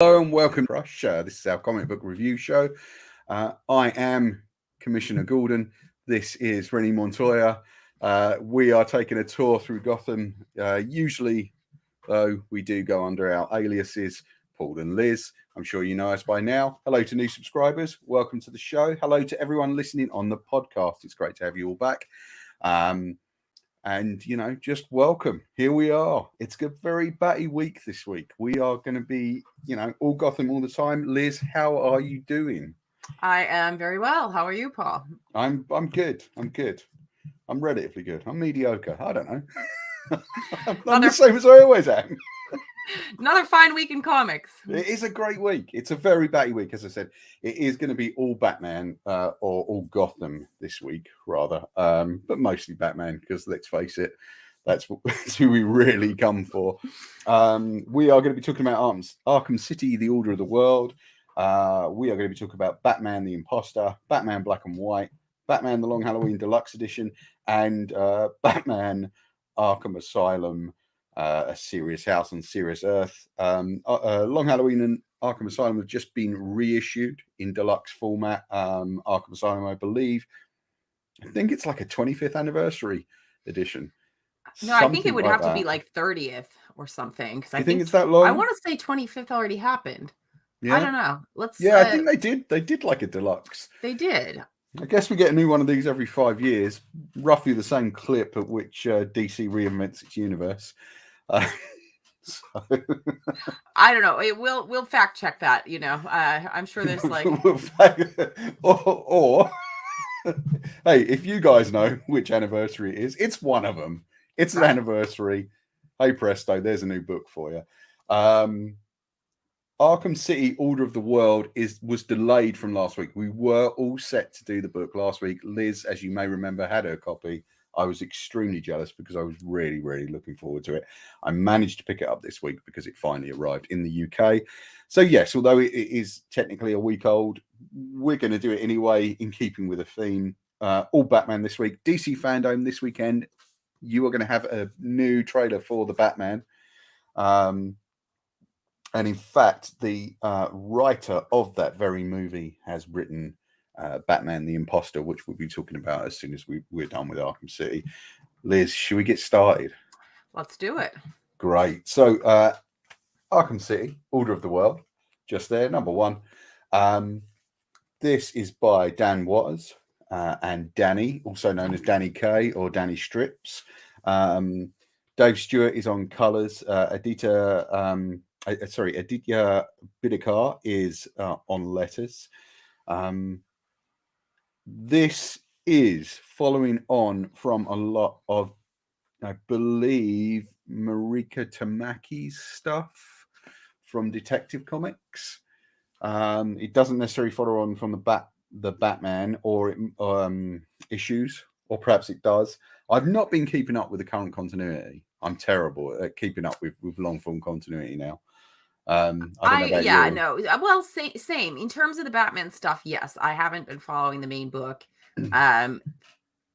Hello and welcome to Crush. This is our comic book review show. I am Commissioner Gordon. This is Rennie Montoya. We are taking a tour through Gotham. Usually, though, we do go under our aliases, Paul and Liz. I'm sure you know us by now. Hello to new subscribers. Welcome to the show. Hello to everyone listening on the podcast. It's great to have you all back. And, just welcome. Here we are. It's a very batty week this week. We are going to be, all Gotham all the time. Liz, how are you doing? I am very well. How are you, Paul? I'm good. I'm good. I'm relatively good. I'm mediocre. I don't know. I'm the same as I always am. Another fine week in comics. It is a great week. It's a very batty week, as I said. It is going to be all Batman or all Gotham this week, rather, but mostly Batman because let's face it, that's who we really come for. We are going to be talking about Arkham City, The Order of the World. We are going to be talking about Batman the Imposter, Batman Black and White, Batman the Long Halloween Deluxe Edition, and Batman Arkham Asylum. A Serious House on Serious Earth. Long Halloween and Arkham Asylum have just been reissued in deluxe format. Arkham Asylum, I think it's like a 25th anniversary edition. No, I think it would have to be like 30th or something. Because I think it's that long. I want to say 25th already happened. Yeah. I don't know. I think they did. They did like a deluxe. They did. I guess we get a new one of these every 5 years, roughly the same clip at which DC reinvents its universe. So. I don't know. We'll fact check that. I'm sure there's like or hey, if you guys know which anniversary it is, it's one of them. It's an anniversary. Hey presto, there's a new book for you. Arkham City Order of the World was delayed from last week. We were all set to do the book last week. Liz, as you may remember, had her copy. I was extremely jealous because I was really, really looking forward to it. I managed to pick it up this week because it finally arrived in the UK. So yes, although it is technically a week old, we're going to do it anyway in keeping with the theme. All Batman this week. DC Fandom this weekend. You are going to have a new trailer for the Batman. And in fact, the writer of that very movie has written Batman the Imposter, which we'll be talking about as soon as we're done with Arkham City. Liz, should we get started? Let's do it. Great. So Arkham City, Order of the World, just there, number one. This is by Dan Watters and Danny, also known as Danny K or Danny Strips. Dave Stewart is on colours. Aditya Bidikar is on letters. This is following on from a lot of, I believe, Marika Tamaki's stuff from Detective Comics. It doesn't necessarily follow on from the Batman or issues, or perhaps it does. I've not been keeping up with the current continuity. I'm terrible at keeping up with long form continuity now. I don't know about you. No. Well, same in terms of the Batman stuff. Yes, I haven't been following the main book,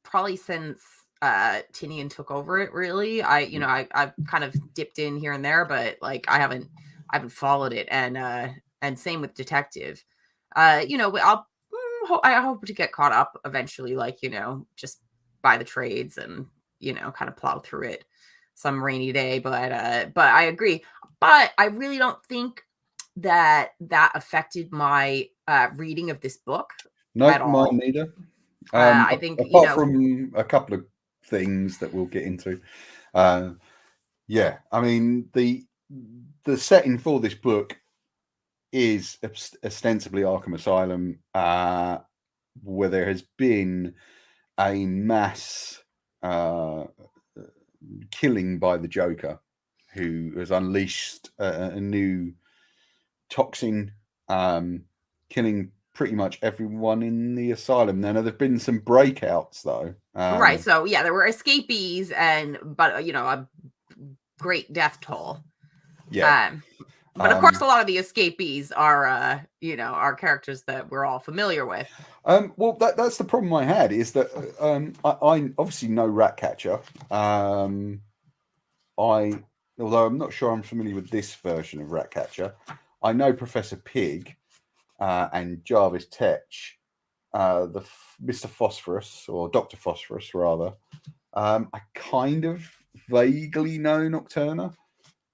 probably since Tinian took over it. Really, I've kind of dipped in here and there, but like I haven't followed it. And same with Detective. I hope to get caught up eventually. Like just buy the trades and kind of plow through it some rainy day. But I agree. But I really don't think that affected my reading of this book. No, mine neither. I think apart from a couple of things that we'll get into. Yeah, I mean the setting for this book is ostensibly Arkham Asylum, where there has been a mass killing by the Joker, who has unleashed a new toxin, killing pretty much everyone in the asylum. Now, there have been some breakouts, though. Right. So, yeah, there were escapees, but a great death toll. Yeah. But of course, a lot of the escapees are, are characters that we're all familiar with. Well, that's the problem I had, is that I obviously know Ratcatcher. Although I'm not sure I'm familiar with this version of Ratcatcher, I know Professor Pig and Jarvis Tetch, Mr. Phosphorus, or Dr. Phosphorus, rather. I kind of vaguely know Nocturna,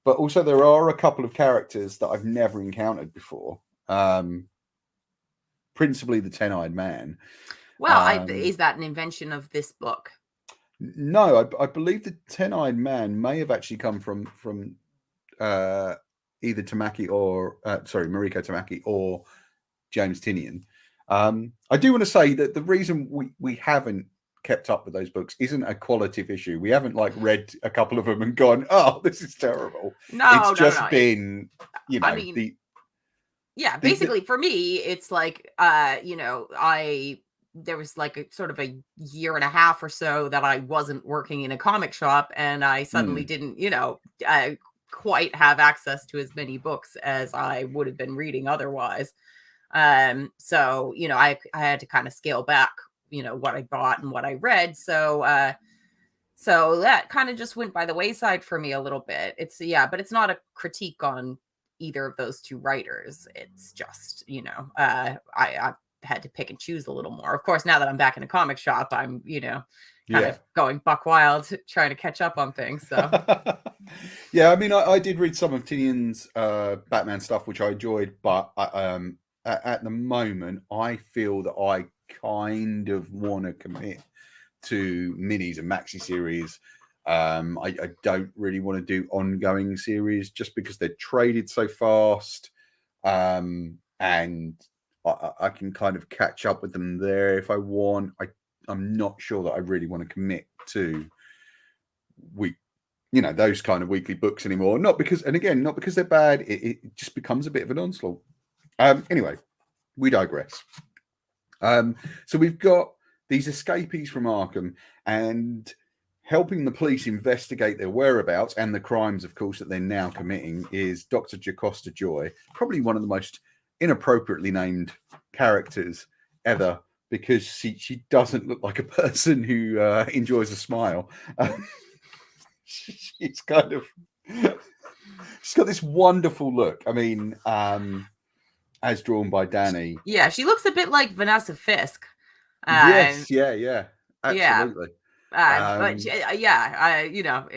but also there are a couple of characters that I've never encountered before. Principally the Ten-Eyed Man. Well, is that an invention of this book? No, I believe the Ten-Eyed Man may have actually come from either Tamaki or Mariko Tamaki or James Tinian. I do want to say that the reason we haven't kept up with those books isn't a qualitative issue. We haven't like read a couple of them and gone, "Oh, this is terrible." No, it's just been, I mean, basically for me, it's like, there was like a sort of a year and a half or so that I wasn't working in a comic shop, and I suddenly didn't, quite have access to as many books as I would have been reading otherwise. So, I had to kind of scale back, what I bought and what I read. So that kind of just went by the wayside for me a little bit. But it's not a critique on either of those two writers. It's just, I had to pick and choose a little more. Of course, now that I'm back in a comic shop, I'm, kind of going buck wild, trying to catch up on things. So, yeah, I mean, I did read some of Tinian's Batman stuff, which I enjoyed, but at the moment, I feel that I kind of want to commit to minis and maxi series. I don't really want to do ongoing series just because they're traded so fast, and I can kind of catch up with them there if I want. I'm not sure that I really want to commit to those kind of weekly books anymore. Not because they're bad. It just becomes a bit of an onslaught. Anyway, we digress. So we've got these escapees from Arkham, and helping the police investigate their whereabouts and the crimes, of course, that they're now committing is Dr. Jocasta Joy, probably one of the most inappropriately named characters ever, because she doesn't look like a person who enjoys a smile. She's got this wonderful look. I mean, as drawn by Danny. Yeah, she looks a bit like Vanessa Fisk. Yes, yeah, absolutely. But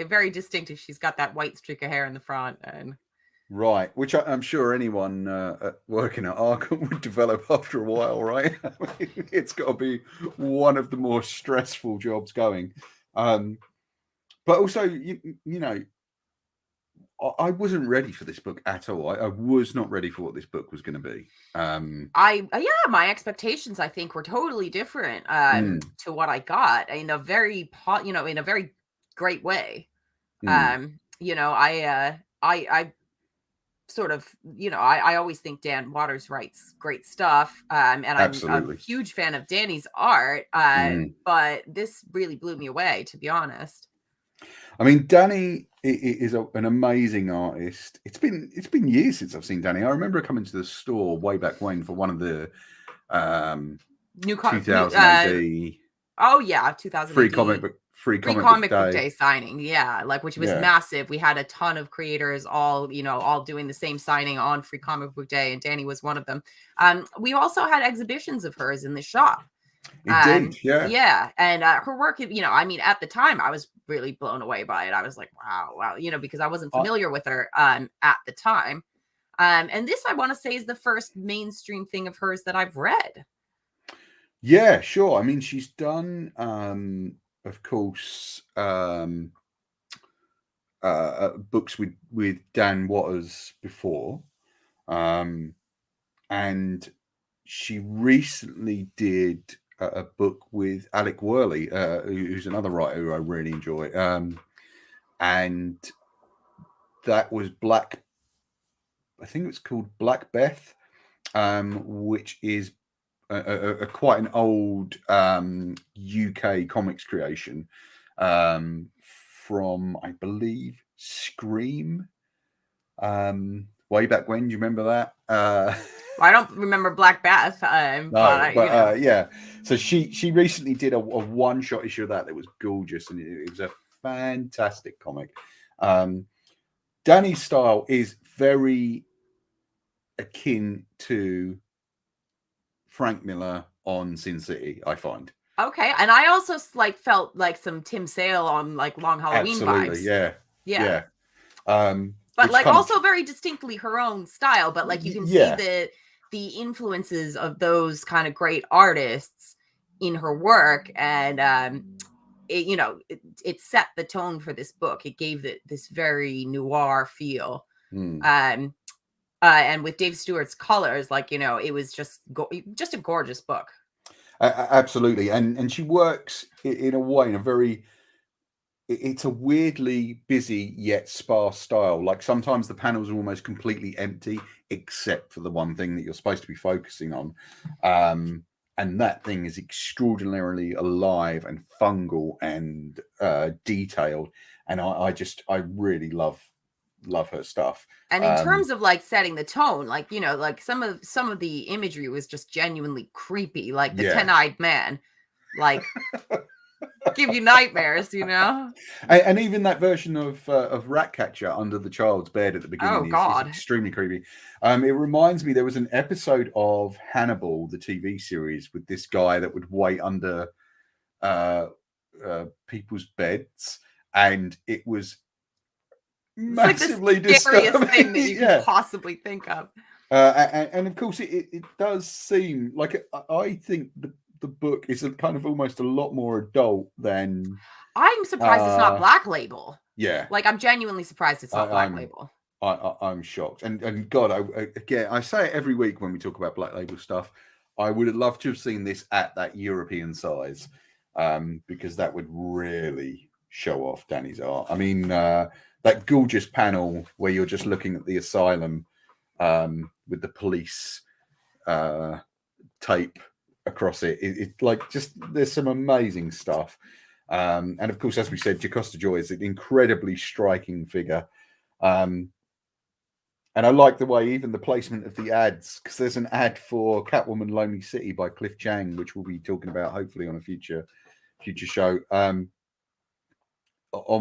very distinctive. She's got that white streak of hair in the front, and right, which I'm sure anyone working at Arkham would develop after a while, right? I mean, it's got to be one of the more stressful jobs going. But also, I wasn't ready for this book at all. I was not ready for what this book was going to be. My expectations, I think, were totally different to what I got in a very great way. I sort of, I always think Dan Waters writes great stuff. And I'm a huge fan of Danny's art. But this really blew me away, to be honest. I mean, Danny is an amazing artist. It's been years since I've seen Danny. I remember coming to the store way back when for one of the 2000 AD. Oh yeah, 2000 free comic book day signing. Yeah, which was massive. We had a ton of creators all doing the same signing on Free Comic Book Day, and Danny was one of them. We also had exhibitions of hers in the shop. It did, yeah. Yeah. And her work, at the time I was really blown away by it. I was like, wow, because I wasn't familiar with her at the time. And this, I want to say, is the first mainstream thing of hers that I've read. Yeah, sure. I mean, she's done, of course, books with Dan Waters before. And she recently did a book with Alec Worley, who's another writer who I really enjoy. And that was I think it's called Black Beth, which is quite an old UK comics creation from, I believe, Scream. Way back when, do you remember that? I don't remember Black Beth. Yeah. So she recently did a one-shot issue of that was gorgeous, and it was a fantastic comic. Danny's style is very akin to Frank Miller on Sin City, I find. Okay, and I also like felt like some Tim Sale on like Long Halloween Absolutely, vibes. yeah. But Which like kind of, also very distinctly her own style. But like you can see the influences of those kind of great artists in her work, and it set the tone for this book. It gave it this very noir feel. And with Dave Stewart's colors, like it was just a gorgeous book. absolutely, and she works in a way, in a very, it's a weirdly busy yet sparse style. Like sometimes the panels are almost completely empty, except for the one thing that you're supposed to be focusing on. And that thing is extraordinarily alive and fungal and detailed. And I really love her stuff. And in terms of like setting the tone, like like some of the imagery was just genuinely creepy, like the 10-eyed man, like give you nightmares, And even that version of Ratcatcher under the child's bed at the beginning is extremely creepy. It reminds me, there was an episode of Hannibal, the TV series, with this guy that would wait under people's beds, and it was massively like the scariest disturbing thing that you can possibly think of. And of course, it does seem like I think the book is a kind of almost a lot more adult than. I'm surprised it's not Black Label. Yeah, like I'm genuinely surprised it's not Black Label. I'm shocked, and God, again, I say it every week when we talk about Black Label stuff. I would have loved to have seen this at that European size, because that would really show off Danny's art. I mean, that gorgeous panel where you're just looking at the asylum with the police tape across it. It's like just there's some amazing stuff. And of course, as we said, Jocasta Joy is an incredibly striking figure. And I like the way even the placement of the ads, because there's an ad for Catwoman Lonely City by Cliff Chang, which we'll be talking about hopefully on a future show, on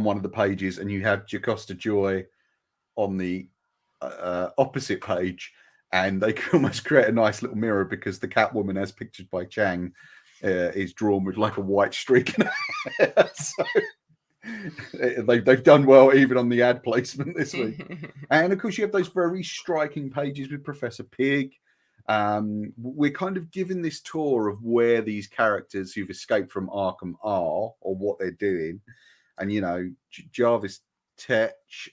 one of the pages, and you have Jocasta Joy on the opposite page, and they can almost create a nice little mirror, because the Catwoman as pictured by Chang is drawn with like a white streak in her hair. So they've done well even on the ad placement this week. And of course you have those very striking pages with Professor Pig. We're kind of given this tour of where these characters who've escaped from Arkham are, or what they're doing. And Jarvis Tetch,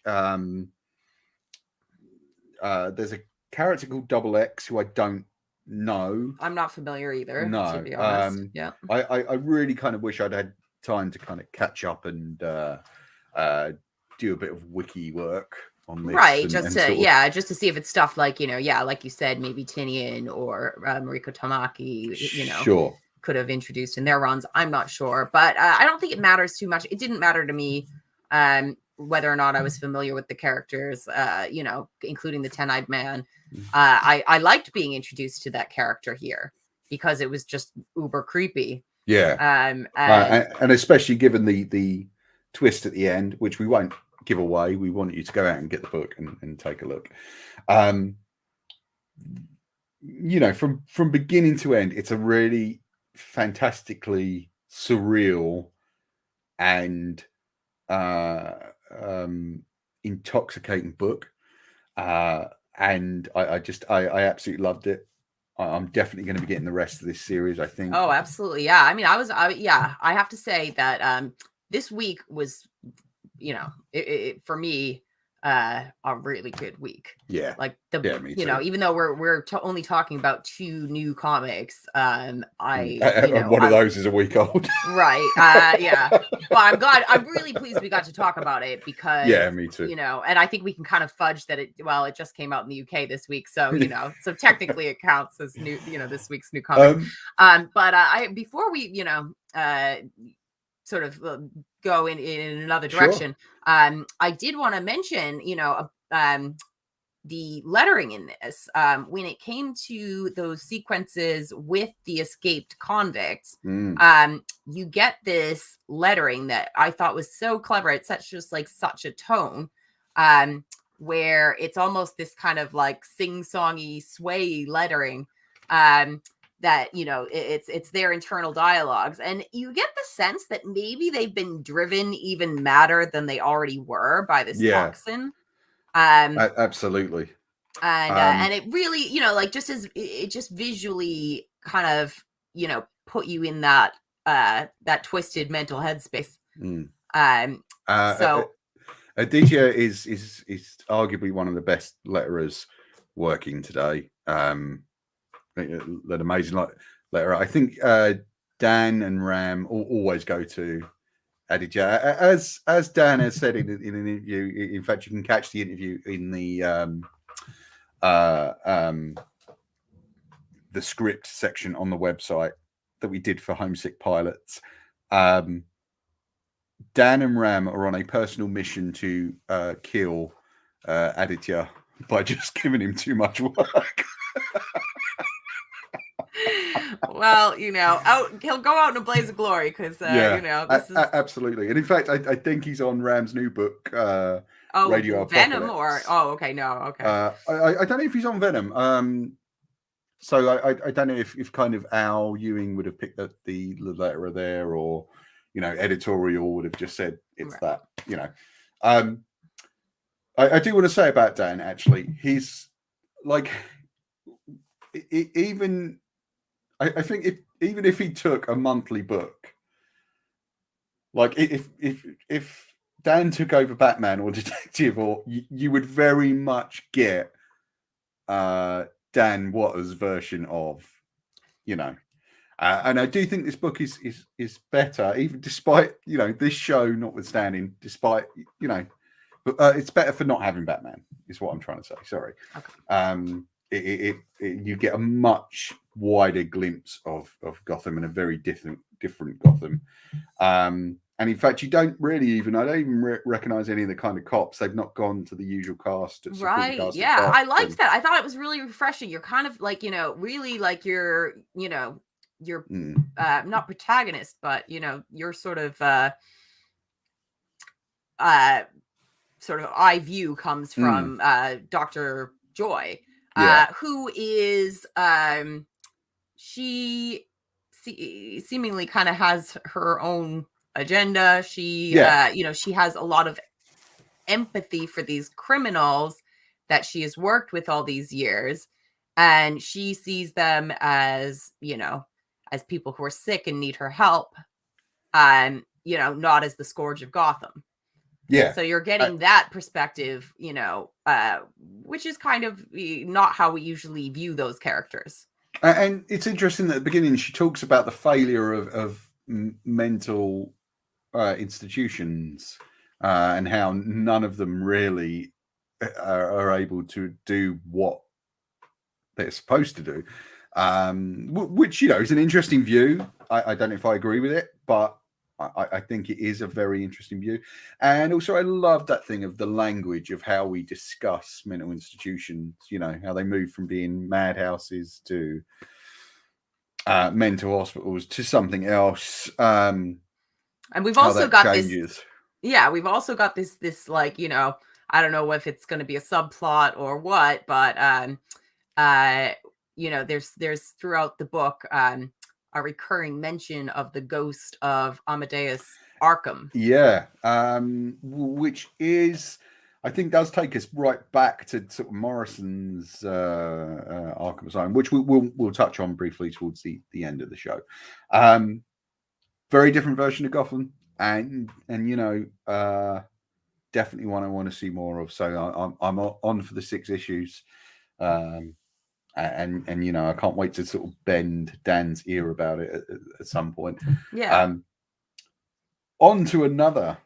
there's a character called Double X who I don't know. I'm not familiar either, no, to be honest. Yeah, I really kind of wish I'd had time to kind of catch up and do a bit of wiki work on this, right? Just to see if it's stuff like like you said, maybe Tinian or Mariko Tamaki, sure, could have introduced in their runs. I'm not sure, but I don't think it matters too much. It didn't matter to me whether or not I was familiar with the characters, including the 10-eyed man. I liked being introduced to that character here because it was just uber creepy. Yeah. And especially given the twist at the end, which we won't give away. We want you to go out and get the book and take a look. From beginning to end, it's a really fantastically surreal and intoxicating book. And I absolutely loved it. I'm definitely going to be getting the rest of this series, I think. Oh, absolutely. Yeah. I mean, I have to say that this week was, for me, a really good week. Yeah. Like me too. even though we're only talking about 2 new comics, one of those is a week old. Right. Yeah. But I'm really pleased we got to talk about it because me too. And I think we can kind of fudge that it just came out in the UK this week. So, so technically it counts as new, this week's new comic. But before we, sort of go in another direction, sure. I did want to mention, the lettering in this, when it came to those sequences with the escaped convicts, you get this lettering that I thought was so clever. It sets just like such a tone. where it's almost this kind of like sing-songy sway lettering, that, you know, it's their internal dialogues, and you get the sense that maybe they've been driven even madder than they already were by this Yeah, toxin. absolutely. And it really, you know, like, just as it just visually kind of, you know, put you in that that twisted mental headspace. So Aditya is arguably one of the best letterers working today. That amazing letterer. I think Dan and Ram always go to Aditya, as Dan has said in an interview. In fact, you can catch the interview in the script section on the website that we did for Homesick Pilots. Dan and Ram are on a personal mission to kill Aditya by just giving him too much work. well, you know, he'll go out in a blaze of glory, because you know, this is absolutely. And in fact, I think he's on Ram's new book, Radio Venom, Apocalypse. or okay, no, okay. I don't know if he's on Venom. So I don't know if kind of Al Ewing would have picked up the letterer there, or, you know, editorial would have just said it's right. That, you know. I do want to say about Dan, actually, he's like, even I think even if he took a monthly book, like if Dan took over Batman or Detective, or you would very much get Dan Watter's version of, you know. And I do think this book is better, even despite, you know, this show notwithstanding, despite, you know, it's better for not having Batman, is what I'm trying to say. Sorry. Okay. You get a much wider glimpse of Gotham, and a very different Gotham. And in fact, I don't even recognize any of the kind of cops. They've not gone to the usual cast. Right. Yeah. I liked that. I thought it was really refreshing. You're kind of like, you know, really like you're not protagonist, but, you know, you're sort of eye view comes from Dr. Joy, who is she seemingly kind of has her own agenda. She you know, she has a lot of empathy for these criminals that she has worked with all these years, and she sees them as, you know, as people who are sick and need her help, you know, not as the scourge of Gotham. Yeah. So you're getting that perspective, you know, which is kind of not how we usually view those characters. And it's interesting that at the beginning she talks about the failure of mental institutions, and how none of them really are able to do what they're supposed to do, which, you know, is an interesting view. I don't know if I agree with it, but I think it is a very interesting view. And also, I love that thing of the language of how we discuss mental institutions, you know, how they move from being madhouses to mental hospitals to something else. And we've also got changes. This. Yeah, we've also got this like, you know, I don't know if it's going to be a subplot or what, but you know, there's throughout the book a recurring mention of the ghost of Amadeus Arkham. Yeah, which is, I think, does take us right back to sort of Morrison's Arkham Asylum, which we'll touch on briefly towards the end of the show. Very different version of Gotham, and you know, definitely one I want to see more of. So I'm on for the 6 issues. And you know, I can't wait to sort of bend Dan's ear about it at some point. Yeah. On to another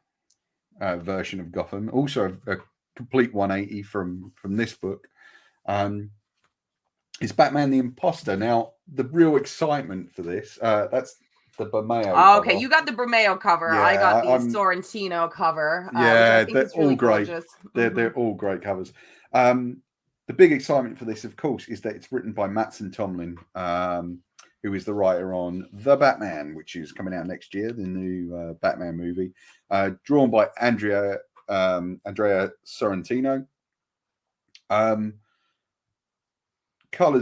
version of Gotham, also a complete 180 from this book. Is Batman the Imposter. Now, the real excitement for this, that's the Bermeo cover. Okay, you got the Bermeo cover. Yeah, I got the Sorrentino cover. Yeah, they're all really great. Gorgeous. They're all great covers. The big excitement for this, of course, is that it's written by Mattson Tomlin, who is the writer on The Batman, which is coming out next year, the new Batman movie. Drawn by Andrea Sorrentino. Colors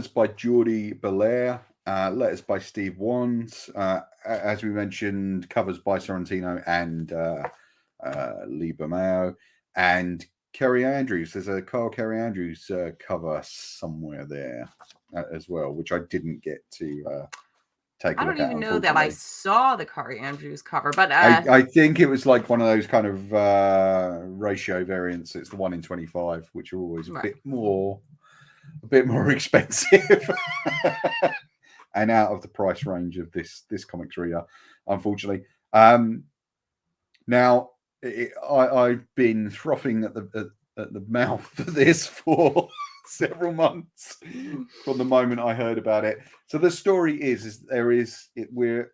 by Jordi Belair. Letters by Steve Wands. As we mentioned, covers by Sorrentino and Lee Bermeo. And Kerry Andrews. There's a Carl Kerry Andrews cover somewhere there as well, which I didn't get to take a I look don't at, even know that I unfortunately. saw the Kerry Andrews cover, but I think it was like one of those kind of ratio variants. It's the 1 in 25, which are always a bit more expensive and out of the price range of this comics reader, unfortunately. Now I've been frothing at the mouth for this for several months from the moment I heard about it. So the story is we're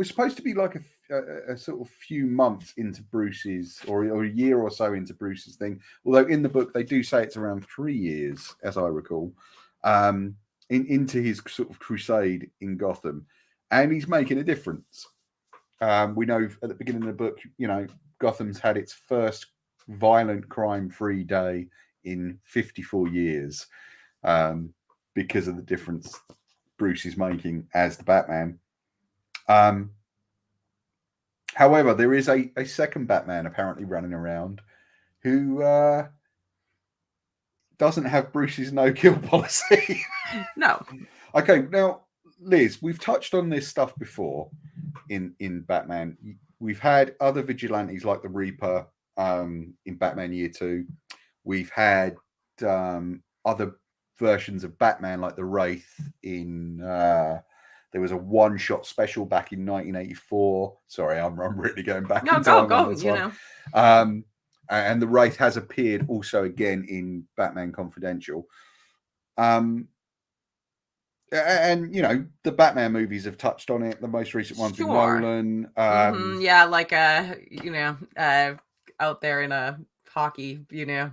supposed to be like a sort of few months into Bruce's, or a year or so into Bruce's thing. Although in the book they do say it's around 3 years, as I recall, into his sort of crusade in Gotham, and he's making a difference. We know at the beginning of the book, Gotham's had its first violent crime-free day in 54 years because of the difference Bruce is making as the Batman. However, there is a second Batman apparently running around who doesn't have Bruce's no-kill policy. No. Okay, now, Liz, we've touched on this stuff before in Batman. We've had other vigilantes like the Reaper in Batman Year 2. We've had other versions of Batman like the Wraith in... there was a one-shot special back in 1984. Sorry, I'm really going back in time on this one. And the Wraith has appeared also again in Batman Confidential. And the Batman movies have touched on it. The most recent ones with Nolan. Yeah, like out there in a hockey, Yeah,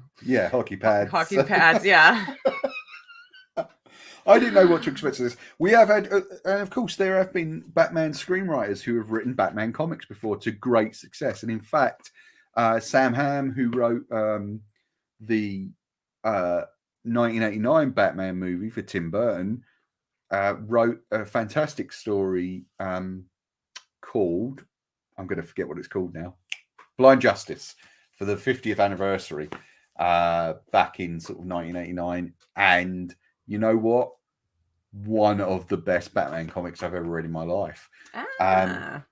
hockey pads. Hockey pads, yeah. I didn't know what to expect of this. We have had, and of course, there have been Batman screenwriters who have written Batman comics before to great success. And in fact, Sam Hamm, who wrote the 1989 Batman movie for Tim Burton, wrote a fantastic story called, I'm going to forget what it's called now, Blind Justice, for the 50th anniversary back in sort of 1989. And you know what? One of the best Batman comics I've ever read in my life.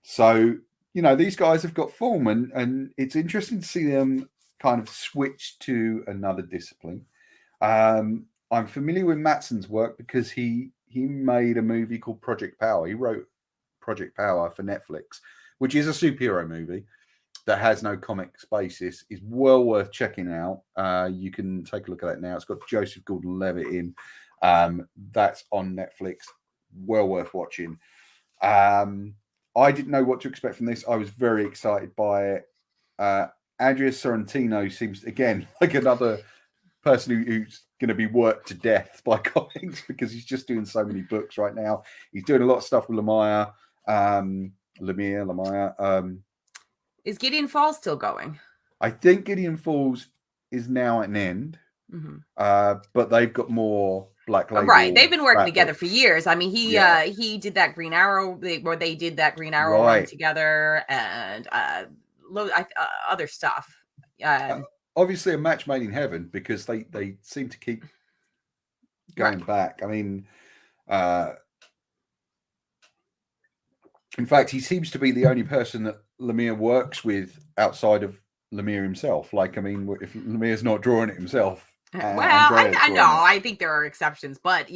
So, these guys have got form, and it's interesting to see them kind of switch to another discipline. I'm familiar with Mattson's work because he made a movie called Project Power. He wrote Project Power for Netflix, which is a superhero movie that has no comics basis. Is well worth checking out. You can take a look at that now. It's got Joseph Gordon-Levitt in. That's on Netflix. Well worth watching. I didn't know what to expect from this. I was very excited by it. Andrea Sorrentino seems, again, like another person who's going to be worked to death by comics because he's just doing so many books right now. He's doing a lot of stuff with Lemire. Is Gideon Falls still going? I think Gideon Falls is now at an end. But they've got more Black Label. Right, they've been working together for years. I mean, he did that Green Arrow, they did that Green Arrow run together, and other stuff. Obviously, a match made in heaven because they seem to keep going back. I mean, in fact, he seems to be the only person that Lemire works with outside of Lemire himself. Like, I mean, if Lemire's not drawing it himself. I know. I think there are exceptions, but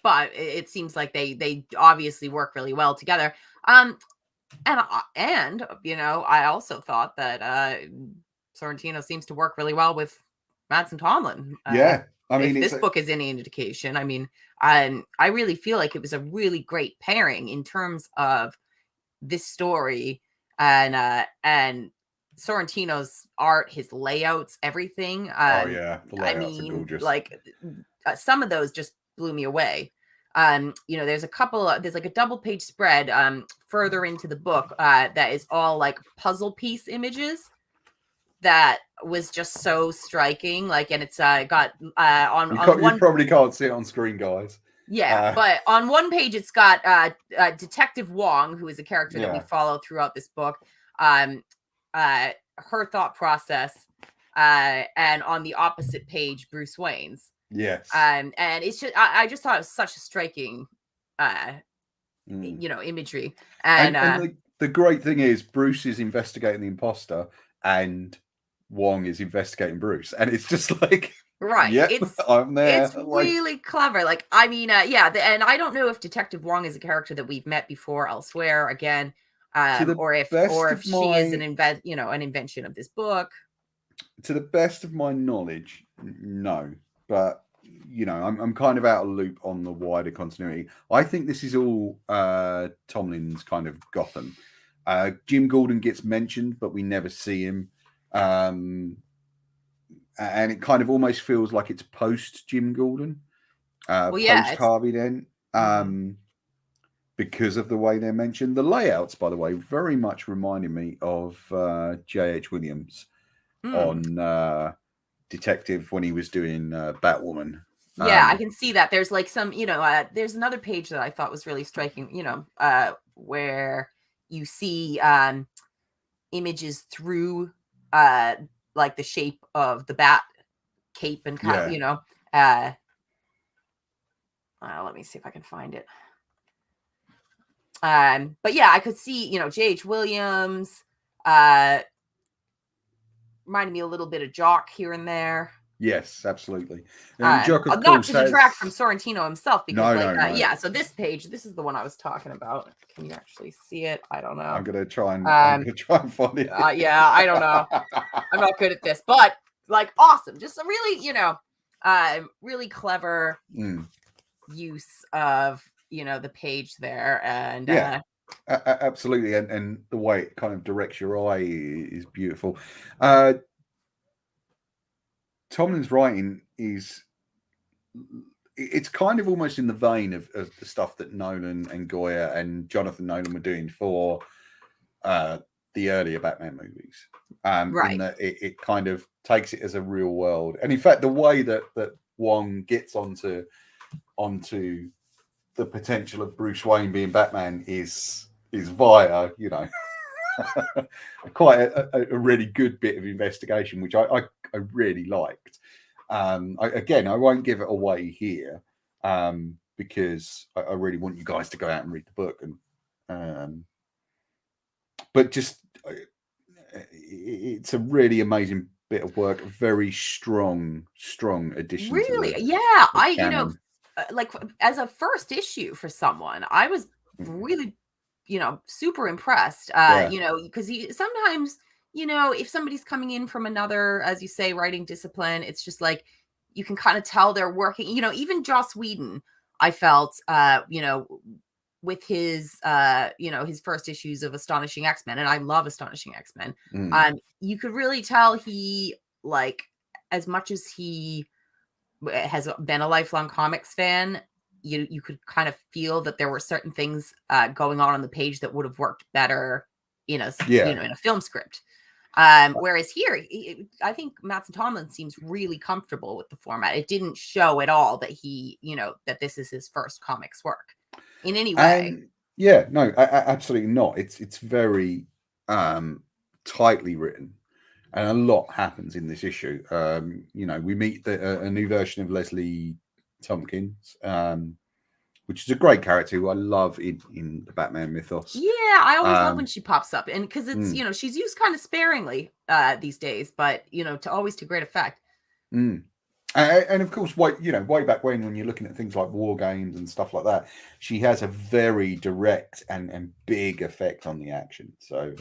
but it seems like they obviously work really well together. And I also thought that Sorrentino seems to work really well with Mattson Tomlin. I mean, if this book is any indication, I mean, I really feel like it was a really great pairing in terms of this story and Sorrentino's art, his layouts, everything. The layouts are gorgeous. Like some of those just blew me away. There's like a double page spread further into the book that is all like puzzle piece images. that was just so striking. Like, and it's got on You one. probably can't see it on screen, guys. Yeah, but on one page it's got Detective Wong, who is a character that we follow throughout this book. Her thought process, and on the opposite page, Bruce Wayne's. Yes. And it's just I just thought it was such a striking, imagery. And the great thing is Bruce is investigating the imposter, and Wong is investigating Bruce, and it's just like. Right. Yep, I'm there. It's really clever. Like, I mean, and I don't know if Detective Wong is a character that we've met before elsewhere again, or if she is an invention of this book. To the best of my knowledge, no. But I'm kind of out of loop on the wider continuity. I think this is all Tomlin's kind of Gotham. Jim Gordon gets mentioned, but we never see him. And it kind of almost feels like it's post Jim Gordon, post Harvey Dent, because of the way they're mentioned. The layouts, by the way, very much reminded me of J.H. Williams on Detective when he was doing Batwoman. Yeah, I can see that. There's like some, there's another page that I thought was really striking, where you see images through like the shape of the bat cape and kind of, let me see if I can find it. But yeah, I could see, J.H. Williams, reminded me a little bit of Jock here and there. Yes, absolutely. Jock, of not course, to detract from Sorrentino himself, because no. So this page, this is the one I was talking about. Can you actually see it? I don't know. I'm gonna try and find it. I don't know. I'm not good at this, but like awesome. Just a really, really clever use of the page there, and absolutely, and the way it kind of directs your eye is beautiful. Tomlin's writing it's kind of almost in the vein of the stuff that Nolan and Goya and Jonathan Nolan were doing for the earlier Batman movies. Right. In that it kind of takes it as a real world. And in fact, the way that Wong gets onto the potential of Bruce Wayne being Batman is via, quite a really good bit of investigation, which I really liked. I won't give it away here because I really want you guys to go out and read the book. But just it's a really amazing bit of work. Very strong addition. Really, like as a first issue for someone, I was really, super impressed. Because sometimes, if somebody's coming in from another, as you say, writing discipline, it's just like you can kind of tell they're working. Even Joss Whedon, I felt, with his, his first issues of Astonishing X-Men, and I love Astonishing X-Men. You could really tell he, like, as much as he has been a lifelong comics fan, you could kind of feel that there were certain things going on the page that would have worked better in a film script. Whereas here, I think Mattson Tomlin seems really comfortable with the format. It didn't show at all that he, that this is his first comics work in any way. No, absolutely not. It's very tightly written. And a lot happens in this issue. We meet a new version of Leslie Tompkins, which is a great character who I love in the Batman mythos. Yeah, I always love when she pops up, and because it's she's used kind of sparingly these days, but to great effect. And of course, way back when you're looking at things like War Games and stuff like that, she has a very direct and big effect on the action. So.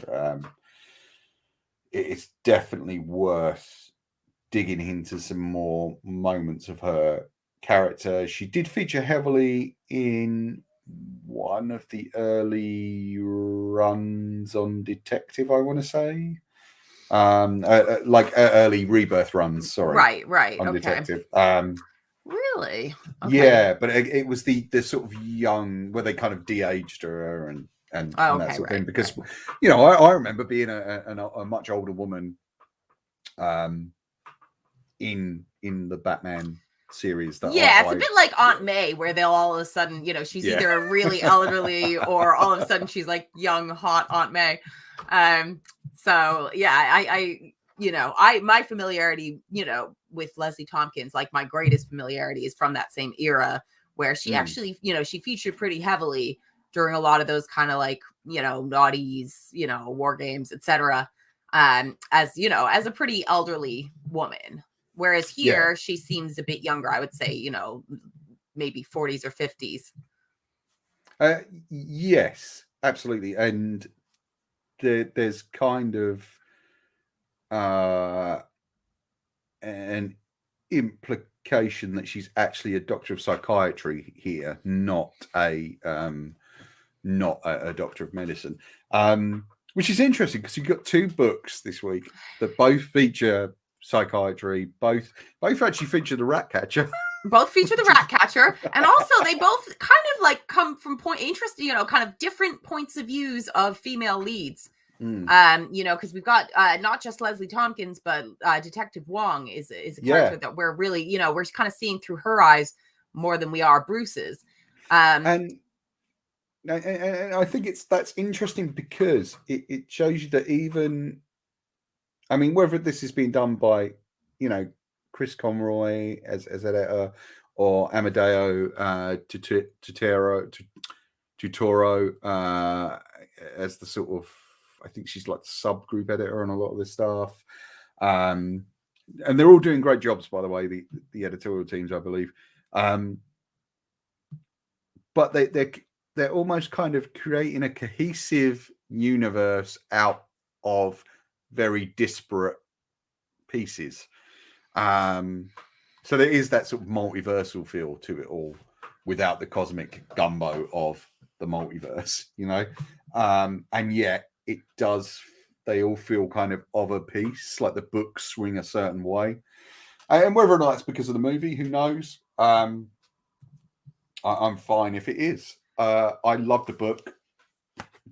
It's definitely worth digging into some more moments of her character. She did feature heavily in one of the early runs on Detective, I want to say. Early Rebirth runs, sorry. Right. On okay. Detective. Really? Okay. Yeah, but it was the sort of young, where they kind of de-aged her and that sort of thing. Because I remember being a much older woman in the Batman series that it's a bit like Aunt May, where they'll all of a sudden, she's either really elderly or all of a sudden she's like young, hot Aunt May. So yeah, my familiarity, with Leslie Tompkins, like my greatest familiarity is from that same era where she actually, she featured pretty heavily during a lot of those kind of like, naughties, war games, etc. As as a pretty elderly woman. Whereas here, she seems a bit younger. I would say, maybe 40s or 50s. Yes, absolutely. And there's kind of an implication that she's actually a doctor of psychiatry here, not a doctor of medicine. Which is interesting because you've got two books this week that both feature psychiatry, both actually feature the rat catcher. Both feature the rat catcher, and also they both kind of like come from kind of different points of views of female leads. Because we've got not just Leslie Tompkins, but Detective Wong is a character that we're really, we're kind of seeing through her eyes more than we are Bruce's. And I think that's interesting because it shows you that even, I mean, whether this has been done by, Chris Conroy as editor or Amadeo Tutoro as the sort of, I think she's like the subgroup editor on a lot of this stuff. And they're all doing great jobs, by the way, the editorial teams, I believe. But they're almost kind of creating a cohesive universe out of very disparate pieces. So there is that sort of multiversal feel to it all without the cosmic gumbo of the multiverse, and yet it does, they all feel kind of a piece, like the books swing a certain way. And whether or not it's because of the movie, who knows? I'm fine if it is. I loved the book.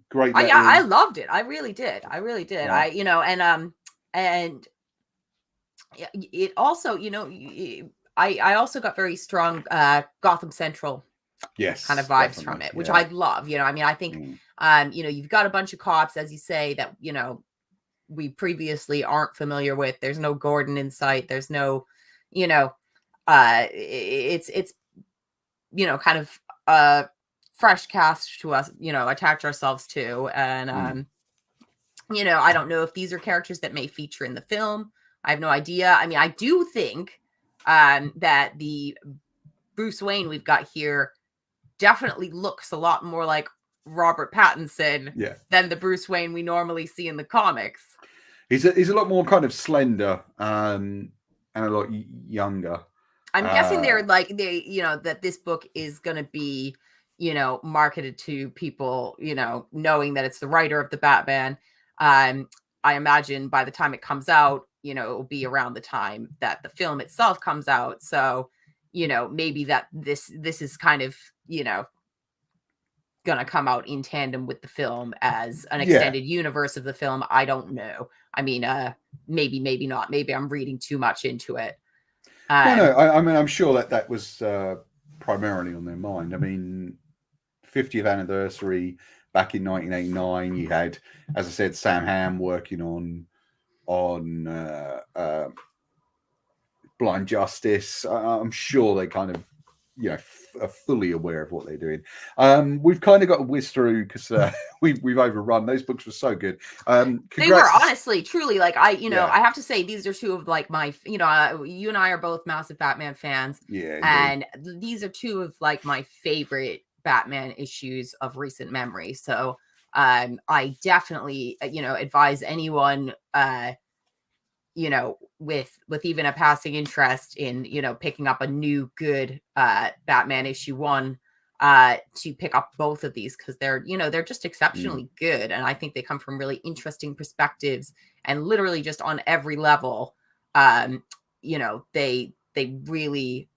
Great. I loved it. I really did. Yeah. And it also, I also got very strong Gotham Central kind of vibes from it, which I love. I think you've got a bunch of cops, as you say, that we previously aren't familiar with. There's no Gordon in sight. There's no, it's kind of a fresh cast to us, attach ourselves to. And I don't know if these are characters that may feature in the film. I have no idea. I mean, I do think that the Bruce Wayne we've got here definitely looks a lot more like Robert Pattinson than the Bruce Wayne we normally see in the comics. He's a lot more kind of slender and a lot younger. I'm guessing that this book is going to be, marketed to people, knowing that it's the writer of the Batman. I imagine by the time it comes out, it will be around the time that the film itself comes out. So, maybe that this is kind of, gonna come out in tandem with the film as an extended universe of the film. I don't know. I mean, maybe not. Maybe I'm reading too much into it. No. I mean, I'm sure that was primarily on their mind. I mean, 50th anniversary back in 1989. You had, as I said, Sam Hamm working on Blind Justice. I'm sure they kind of, are fully aware of what they're doing. We've kind of got to whiz through because we've overrun. Those books were so good. They were honestly, truly, like I have to say these are two of like my, you and I are both massive Batman fans. Yeah, and these are two of like my favorite Batman issues of recent memory. So I definitely, advise anyone, with even a passing interest in, picking up a new good Batman issue 1 to pick up both of these, because they're just exceptionally good. And I think they come from really interesting perspectives and literally just on every level. They really,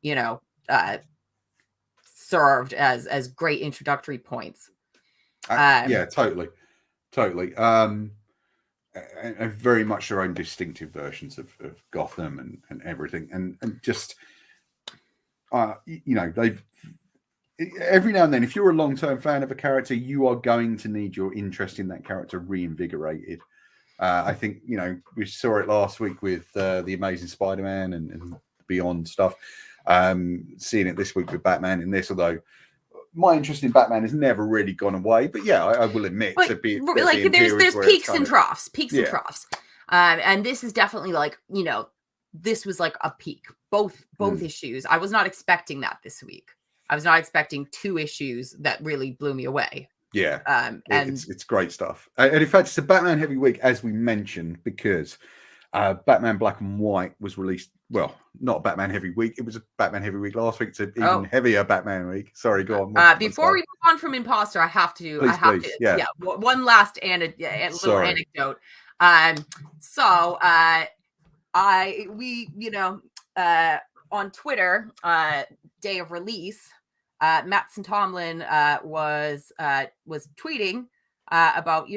served as great introductory points. Yeah, totally. and very much their own distinctive versions of Gotham and everything, and just they've every now and then, if you're a long-term fan of a character, you are going to need your interest in that character reinvigorated. I think we saw it last week with the Amazing Spider-Man and Beyond stuff. Seeing it this week with Batman in this, although my interest in Batman has never really gone away, but yeah, I will admit there's peaks and troughs, and troughs, and this is definitely this was like a peak. Both issues. I was not expecting that this week. I was not expecting 2 issues that really blew me away. Yeah, and it's great stuff. And in fact, it's a Batman heavy week, as we mentioned, because Batman Black and White was released. Well, not a Batman heavy week. It was a Batman heavy week last week. It's an even heavier Batman week. Sorry, go on. Before we move on from Imposter, I have to. One last little anecdote. On Twitter, day of release, Mattson Tomlin was tweeting about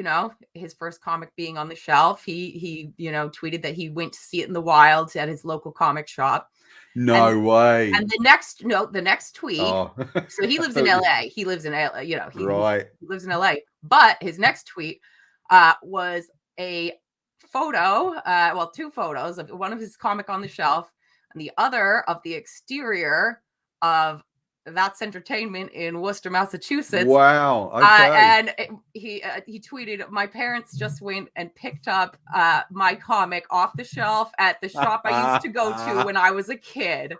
his first comic being on the shelf. He tweeted that he went to see it in the wild at his local comic shop. No way. And the next tweet. So he lives in LA. He lives in LA. He lives in LA. But his next tweet was a photo. 2 photos of one of his comic on the shelf, and the other of the exterior of That's Entertainment in Worcester, Massachusetts. Wow. Okay. And he tweeted, "My parents just went and picked up my comic off the shelf at the shop I used to go to when I was a kid,"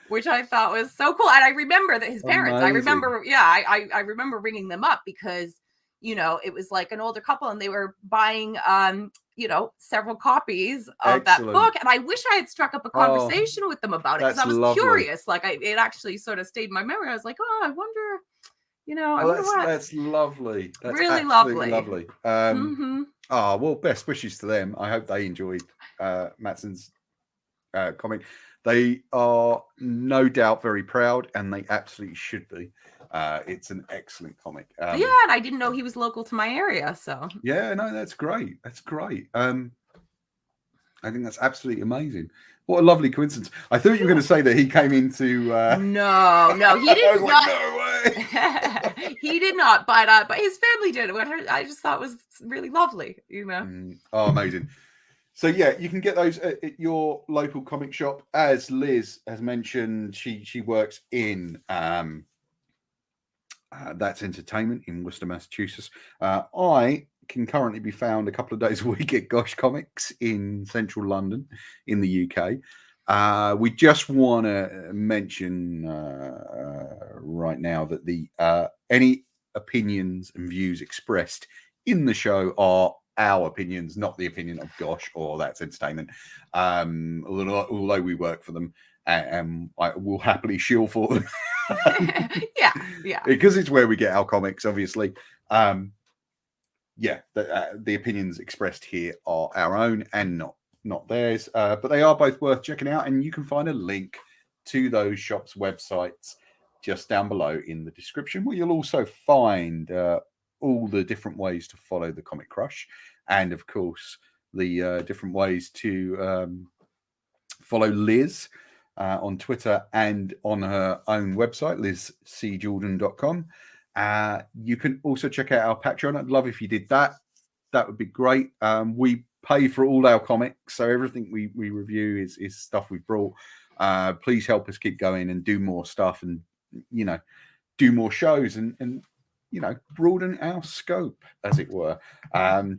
which I thought was so cool. And I remember that his parents, amazing. I remember ringing them up because, it was like an older couple and they were buying, several copies of that book. And I wish I had struck up a conversation with them about it because I was curious. It actually sort of stayed in my memory. I was like, I wonder, that's lovely. That's really lovely. Well, best wishes to them. I hope they enjoyed Mattson's comic. They are no doubt very proud, and they absolutely should be. It's an excellent comic. And I didn't know he was local to my area. So yeah, no, that's great. That's great. I think that's absolutely amazing. What a lovely coincidence. I thought you were going to say that he came into. No, he did not. No way. He did not, but his family did. I just thought was really lovely. Amazing. So yeah, you can get those at your local comic shop. As Liz has mentioned, she works in That's Entertainment in Worcester, Massachusetts. I can currently be found a couple of days a week at Gosh Comics in central London in the UK. We just want to mention right now that the any opinions and views expressed in the show are our opinions, not the opinion of Gosh or That's Entertainment. Although we work for them, and I will happily shill for them. Yeah, because it's where we get our comics, obviously. The opinions expressed here are our own and not theirs, but they are both worth checking out, and you can find a link to those shops' websites just down below in the description, where you'll also find all the different ways to follow the Comic Crush, and of course the different ways to follow Liz on Twitter and on her own website, lizcjordan.com. You can also check out our Patreon. I'd love if you did that. That would be great. We pay for all our comics, so everything we review is stuff we've brought. Please help us keep going and do more stuff, and do more shows and broaden our scope, as it were.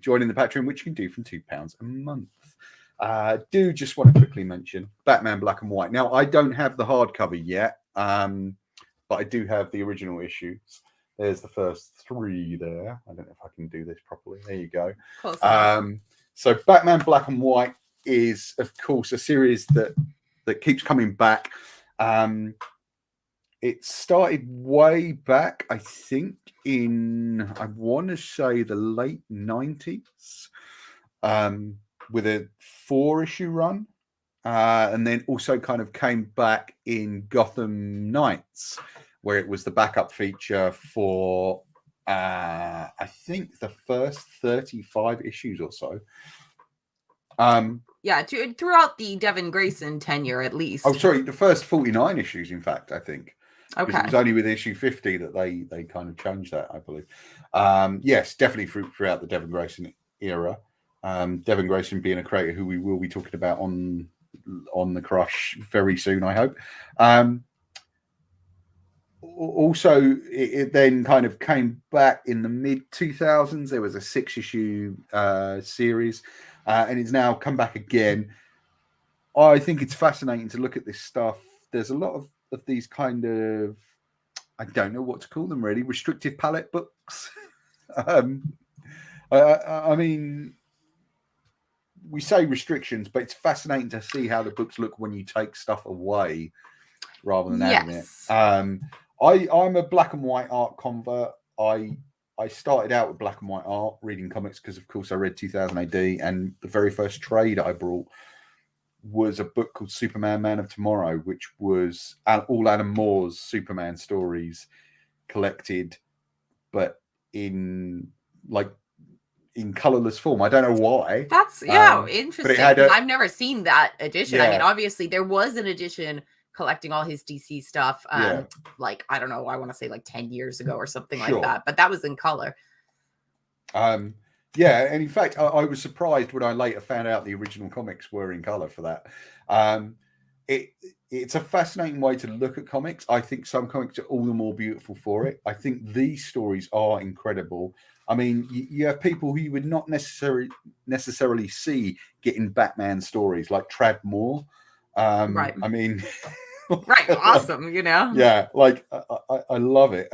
Joining the Patreon, which you can do from £2 a month. Do just want to quickly mention Batman Black and White. Now, I don't have the hardcover yet, but I do have the original issues. There's the first 3 there. I don't know if I can do this properly. There you go. So Batman Black and White is, of course, a series that keeps coming back. It started way back, I think, I want to say the late 90s, with a 4-issue run. And then also kind of came back in Gotham Knights, where it was the backup feature for I think the first 35 issues or so. Yeah, throughout the Devin Grayson tenure, at least. Oh, sorry, the first 49 issues, in fact, I think. Because Okay. it was only with issue 50 that they kind of changed that, I believe. Yes, definitely throughout the Devin Grayson era. Devin Grayson being a creator who we will be talking about on the Crush very soon, I hope. Also, it then kind of came back in the mid 2000s. There was a 6-issue series, and it's now come back again. I think it's fascinating to look at this stuff. There's a lot of these kind of, I don't know what to call them really, restrictive palette books. I mean, we say restrictions, but it's fascinating to see how the books look when you take stuff away rather than adding it. I'm a black and white art convert. I started out with black and white art, reading comics because, of course, I read 2000 AD, and the very first trade I brought was a book called Superman Man of Tomorrow, which was all Alan Moore's Superman stories collected, but in colorless form. I don't know why. That's interesting. But it had I've never seen that edition. I mean, obviously there was an edition collecting all his DC stuff. Like, I don't know, I want to say like 10 years ago or something like that, but that was in color. Yeah, and in fact, I was surprised when I later found out the original comics were in color for that. It's a fascinating way to look at comics. I think some comics are all the more beautiful for it. I think these stories are incredible. I mean, you have people who you would not necessarily see getting Batman stories, like Trad Moore. Right. I mean, right, awesome, you know. Yeah, like I love it.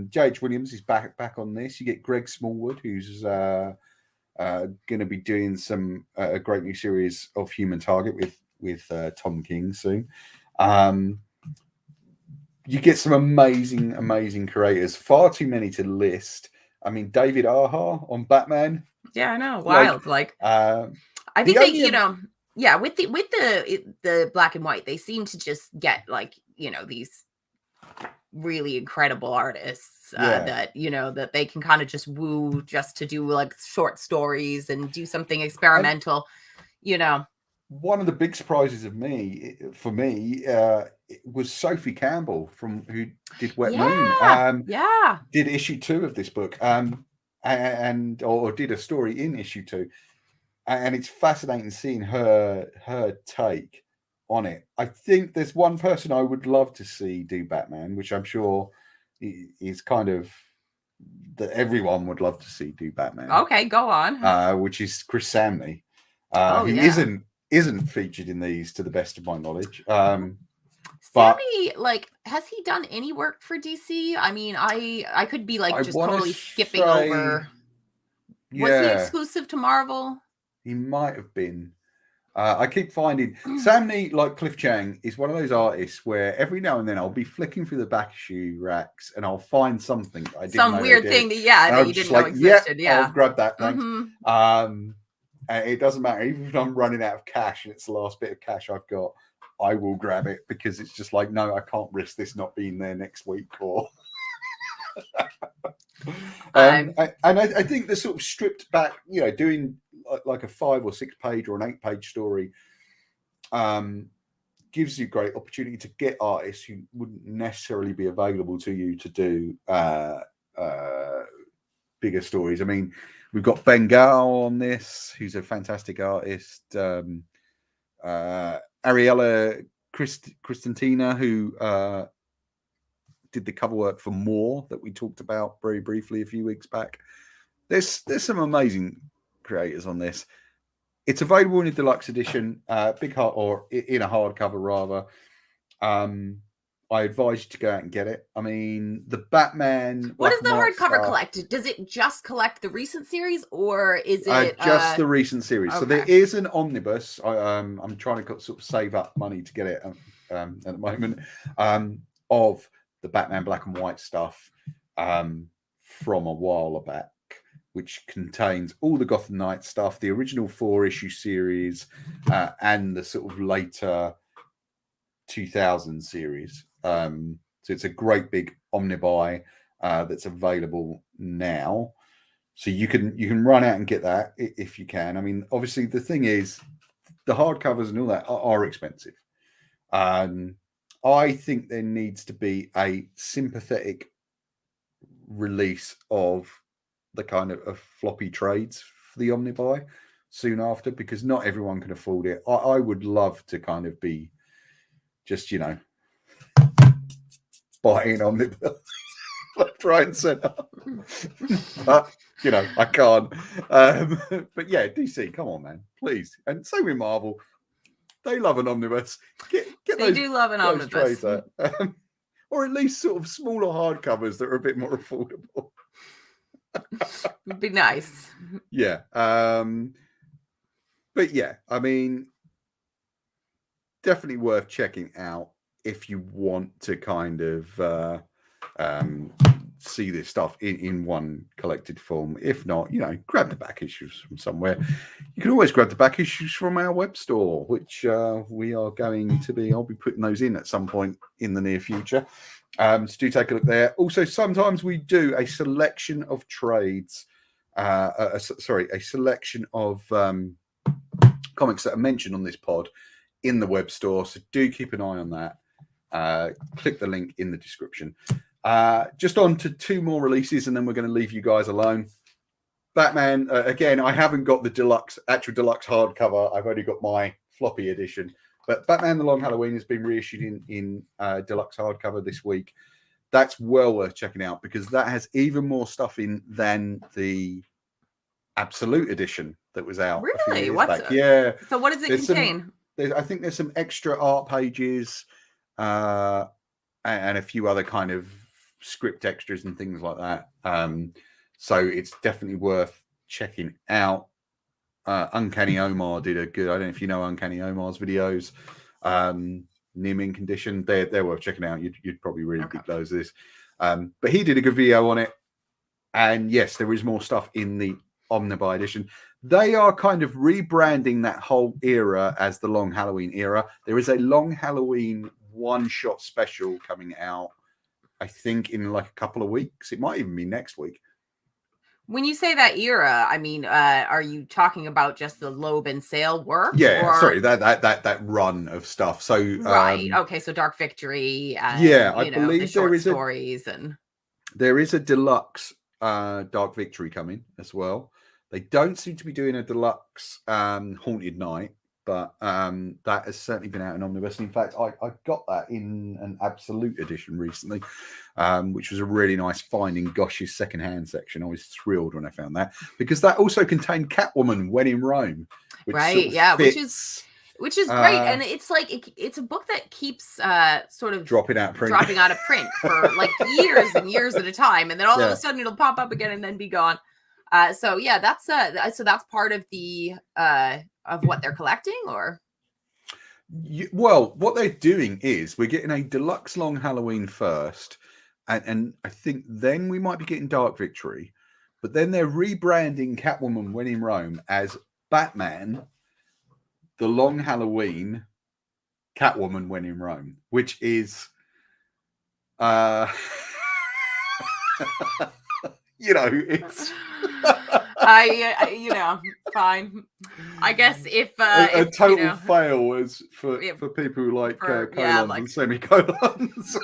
J.H. Williams is back on this. You get Greg Smallwood, who's going to be doing some a great new series of Human Target with Tom King soon. You get some amazing creators. Far too many to list. I mean, David Aja on Batman. Yeah, I know. Wild. I think they, with the black and white, they seem to just get these really incredible artists that that they can kind of just woo just to do like short stories and do something experimental. One of the big surprises for me was Sophie Campbell who did Wet Moon. Did issue 2 of this book, or did a story in issue 2, and it's fascinating seeing her take on it. I think there's one person I would love to see do Batman, which I'm sure is kind of that everyone would love to see do Batman. Okay, go on. Which is Chris Samney, who isn't featured in these, to the best of my knowledge. Sammy, has he done any work for DC? I mean, I could be just totally skipping over. Was he exclusive to Marvel? He might have been. I keep finding Samney, like Cliff Chang, is one of those artists where every now and then I'll be flicking through the back issue racks and I'll find something that I didn't know weird thing that you didn't know existed. I'll grab that. Thanks. And it doesn't matter, even if I'm running out of cash and it's the last bit of cash I've got, I will grab it because it's just like, no, I can't risk this not being there next week. Or and I think the sort of stripped back, doing like a 5 or 6 page or an 8-page story gives you great opportunity to get artists who wouldn't necessarily be available to you to do bigger stories. I mean, we've got Bengal on this, who's a fantastic artist. Ariella Cristantina, who did the cover work for More that we talked about very briefly a few weeks back. There's some amazing creators on this. It's available in a deluxe edition, big heart, or in a hardcover rather. I advise you to go out and get it. I mean, the Batman. What does the hardcover collect? Does it just collect the recent series, or is it just the recent series? Okay. So there is an omnibus. I'm trying to sort of save up money to get it at the moment, of the Batman black and white stuff from a while back, which contains all the Gotham Knights stuff, the original 4-issue series, and the sort of later 2000 series. So it's a great big omnibuy. that's available now. So you can run out and get that if you can. I mean, obviously the thing is, the hardcovers and all that are expensive. I think there needs to be a sympathetic release of the kind of floppy trades for the Omnibuy soon after, because not everyone can afford it. I would love to kind of be just, buying Omnibus left, right, and centre. But, I can't. But yeah, DC, come on, man, please. And same with Marvel. They love an omnibus. Get they those, do love an omnibus. Or at least sort of smaller hardcovers that are a bit more affordable. Would be nice. Yeah. But yeah, I mean, definitely worth checking out if you want to kind of see this stuff in one collected form. If not, grab the back issues from somewhere. You can always grab the back issues from our web store, which we are going to be. I'll be putting those in at some point in the near future. So do take a look there. Also, sometimes we do a selection of trades. A selection of comics that are mentioned on this pod in the web store. So do keep an eye on that. Click the link in the description. Just on to 2 more releases, and then we're going to leave you guys alone. Batman, again, I haven't got the actual deluxe hardcover. I've only got my floppy edition. But Batman The Long Halloween has been reissued in deluxe hardcover this week. That's well worth checking out, because that has even more stuff in than the Absolute edition that was out a few years back. Yeah. So what does it contain? I think there's some extra art pages and a few other kind of script extras and things like that. So it's definitely worth checking out. Uncanny Omar did a good, I don't know if you know Uncanny Omar's videos, Nim in Condition. They're worth checking out. You'd probably really dig those. But he did a good video on it. And yes, there is more stuff in the Omnibuy edition. They are kind of rebranding that whole era as the Long Halloween era. There is a Long Halloween one-shot special coming out, I think, in like a couple of weeks. It might even be next week. When you say that era, I mean, are you talking about just the Loeb and Sale work? Yeah, sorry, that run of stuff. So right, okay, so Dark Victory. And, yeah, I believe the short there is stories and there is a deluxe Dark Victory coming as well. They don't seem to be doing a deluxe Haunted Night, but that has certainly been out in omnibus. And in fact, I got that in an Absolute edition recently, which was a really nice find in Gosh's secondhand section. I was thrilled when I found that, because that also contained Catwoman When in Rome. Right, yeah, which is great. And it's like it's a book that keeps sort of dropping out of print for like years and years at a time, and then all of a sudden it'll pop up again and then be gone. So yeah, that's part of the of what they're collecting, or well, what they're doing is we're getting a deluxe Long Halloween first, and I think then we might be getting Dark Victory, but then they're rebranding Catwoman When in Rome as Batman The Long Halloween Catwoman When in Rome, which is it's fine. I guess if a total fail is for people who like colons and semicolons.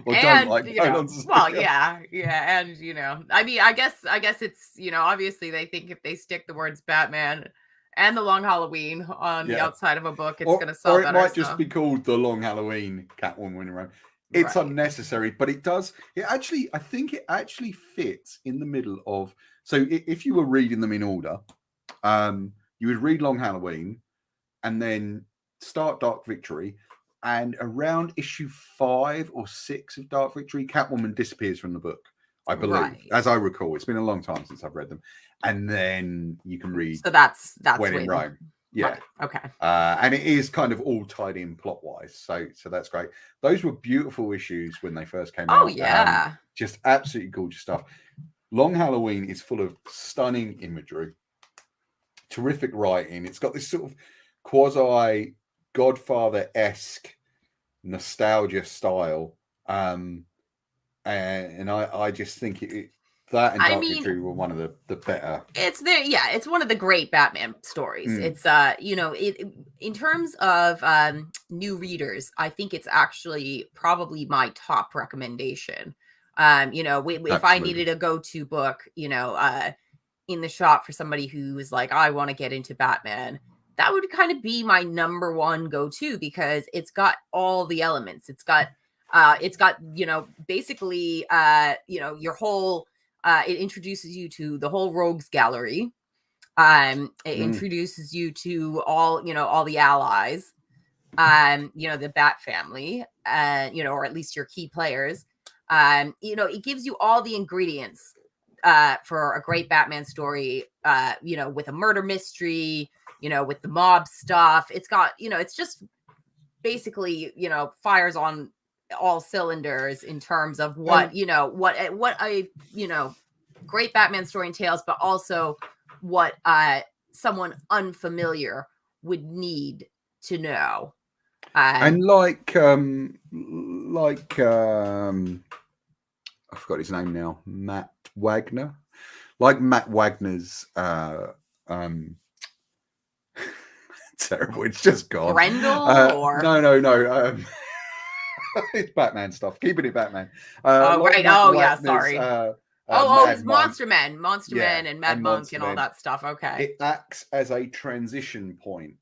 Or don't like colons. Well, yeah, and I mean, I guess it's obviously they think if they stick the words Batman and The Long Halloween on the outside of a book, it's going to sell better. Or it might just be called The Long Halloween Catwoman When in Rome. It's unnecessary, but I think it actually fits in the middle of. So if you were reading them in order, you would read Long Halloween and then start Dark Victory. And around issue 5 or 6 of Dark Victory, Catwoman disappears from the book, I believe, as I recall. It's been a long time since I've read them. And then you can read. So that's When in Rome. Yeah. Right. Okay. And it is kind of all tied in plot wise. So that's great. Those were beautiful issues when they first came out. Oh, yeah. Just absolutely gorgeous stuff. Long Halloween is full of stunning imagery, terrific writing. It's got this sort of quasi Godfather-esque nostalgia style. And I just think that and Dark Victory were one of the better. It's one of the great Batman stories. It's in terms of new readers, I think it's actually probably my top recommendation. If I needed a go-to book, in the shop for somebody who is like, I want to get into Batman, that would kind of be my number one go-to, because it's got all the elements. It's got basically your whole it introduces you to the whole rogues gallery. It introduces you to all the allies, the Bat family, or at least your key players. It gives you all the ingredients for a great Batman story, with a murder mystery, with the mob stuff. It's got, it's just basically, fires on all cylinders in terms of what a great Batman story entails, but also what someone unfamiliar would need to know. And like I forgot his name now, Matt Wagner. Like Matt Wagner's terrible, it's just gone. Brendel or no. It's Batman stuff. Keeping it Batman. Right. Wagner's, sorry. It's Monster Men, and Mad Monk and all that stuff. Okay. It acts as a transition point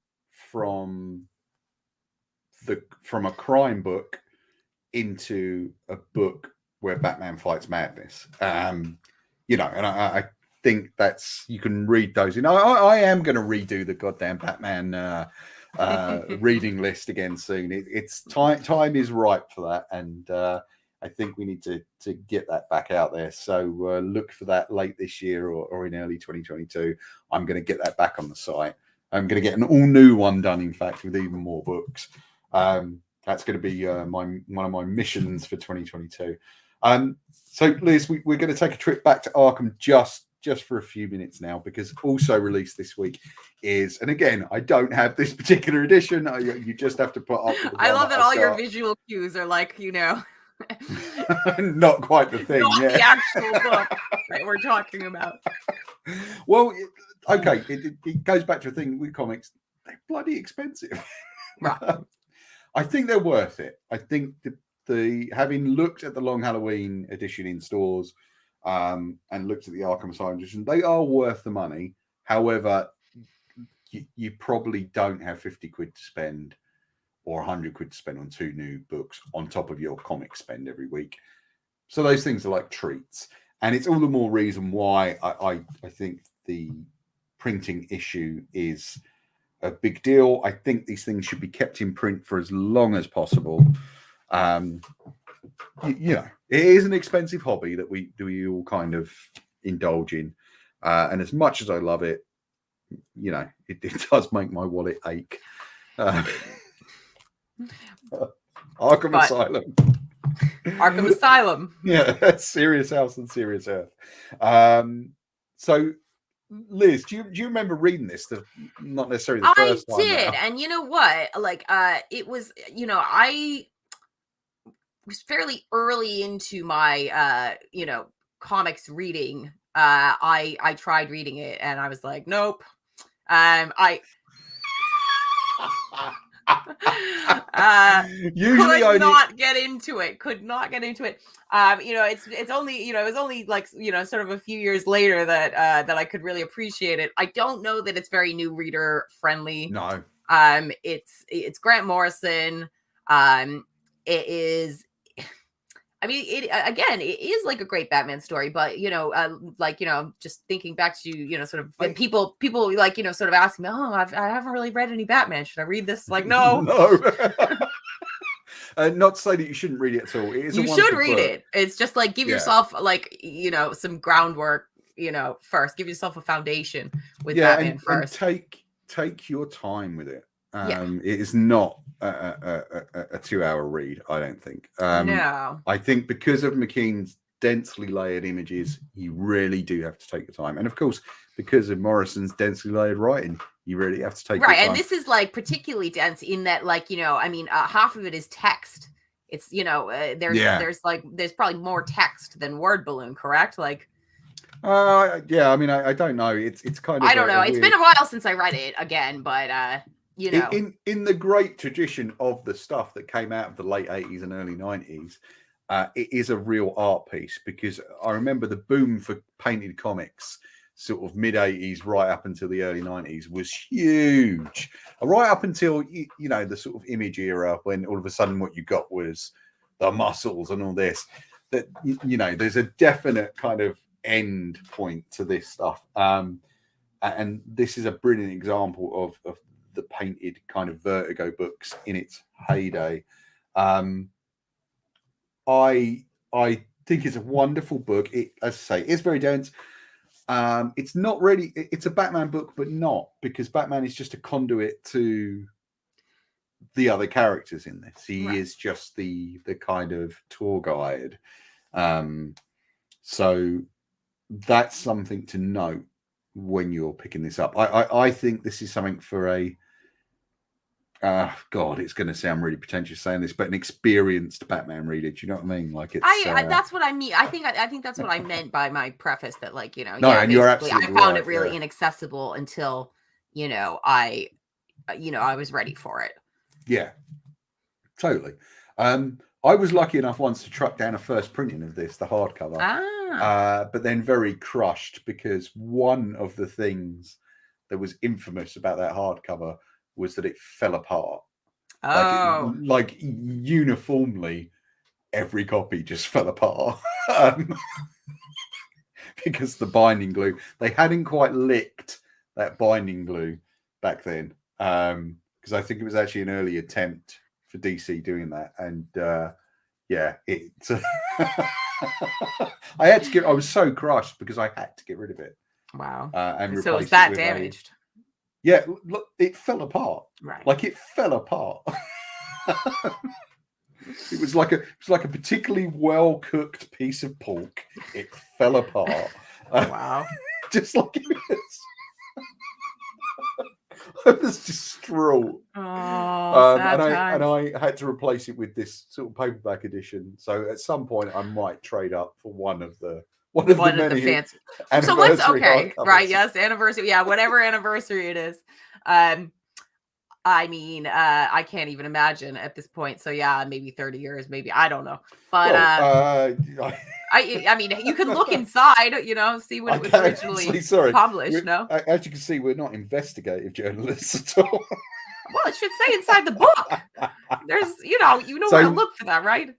from a crime book into a book where Batman fights madness. And I think you can read those. I am going to redo the goddamn Batman reading list again soon. It's time is ripe for that, and I think we need to get that back out there. So look for that late this year or in early 2022. I'm going to get that back on the site. I'm going to get an all new one done, in fact, with even more books. That's going to be one of my missions for 2022. So Liz, we're going to take a trip back to Arkham just for a few minutes now, because also released this week is, and again, I don't have this particular edition. You just have to put up with I love that all your visual cues are like, not quite the thing. Not the actual book that we're talking about. Well, okay, it goes back to a thing with comics. They're bloody expensive. Right. I think they're worth it. I think the having looked at the Long Halloween edition in stores, and looked at the Arkham Asylum edition, they are worth the money. However, you probably don't have 50 quid to spend or 100 quid to spend on 2 new books on top of your comic spend every week. So those things are like treats. And it's all the more reason why I think the printing issue is a big deal. I think these things should be kept in print for as long as possible. It is an expensive hobby that we all kind of indulge in. And as much as I love it, it does make my wallet ache. Arkham Asylum. Arkham Asylum. Yeah, Serious House and Serious Earth. So, Liz, do you remember reading this? Not necessarily the first time. I did, and you know what? Like, it was, I was fairly early into my, comics reading. I tried reading it, and I was like, nope. Usually could not get into it. It's only, it was only like, sort of a few years later that I could really appreciate it. I don't know that it's very new reader friendly. No. It's Grant Morrison. It is, it is like a great Batman story, but just thinking back to sort of when people like sort of asking me, I haven't really read any Batman. Should I read this? Like, no, no. Not to say that you shouldn't read it at all. It is. You should read it. It's just like give yourself some groundwork. First, give yourself a foundation with Batman first. And take your time with it. It is not a 2-hour read, I don't think. No. I think because of McKean's densely layered images, you really do have to take your time. And of course, because of Morrison's densely layered writing, you really have to take your time. And this is like particularly dense in that, half of it is text. it's there's probably more text than word balloon, correct? Like, yeah, I mean, I don't know. It's kind of I don't know. It's weird... been a while since I read it again, but in the great tradition of the stuff that came out of the late 80s and early 90s, it is a real art piece, because I remember the boom for painted comics sort of mid 80s right up until the early 90s was huge, right up until the sort of Image era, when all of a sudden what you got was the muscles and all this. That there's a definite kind of end point to this stuff, and this is a brilliant example of the painted kind of Vertigo books in its heyday. I think it's a wonderful book. It, as I say, it's very dense. It's not really, it's a Batman book, but not, because Batman is just a conduit to the other characters in this. He is just the kind of tour guide. So that's something to note when you're picking this up. I think this is something for a God, it's going to sound really pretentious saying this, but an experienced Batman reader. Do you know what I mean? Like, it's that's what I mean. I think that's what I meant by my preface, that, like, no, and you're absolutely I found right, it really inaccessible until I was ready for it. Yeah, totally. I was lucky enough once to track down a first printing of this, the hardcover, but then very crushed, because one of the things that was infamous about that hardcover was that it fell apart. Like uniformly, every copy just fell apart. Because the binding glue, they hadn't quite licked that binding glue back then. Because I think it was actually an early attempt for DC doing that. And I was so crushed because I had to get rid of it. Wow. And so it was that damaged. Yeah, look, it fell apart. Right. Like, it fell apart. It was like a particularly well cooked piece of pork. It fell apart. Wow. Just like it was. I was distraught. Oh, and I had to replace it with this sort of paperback edition. So at some point I might trade up for one of the many fancy. So let's right? Yes, anniversary. Yeah, whatever anniversary it is. I mean, I can't even imagine at this point. So yeah, maybe 30 years, maybe, I don't know. But I mean, you can look inside, see when it was originally published. No, as you can see, we're not investigative journalists at all. Well, it should say inside the book. There's, so, where to look for that, right?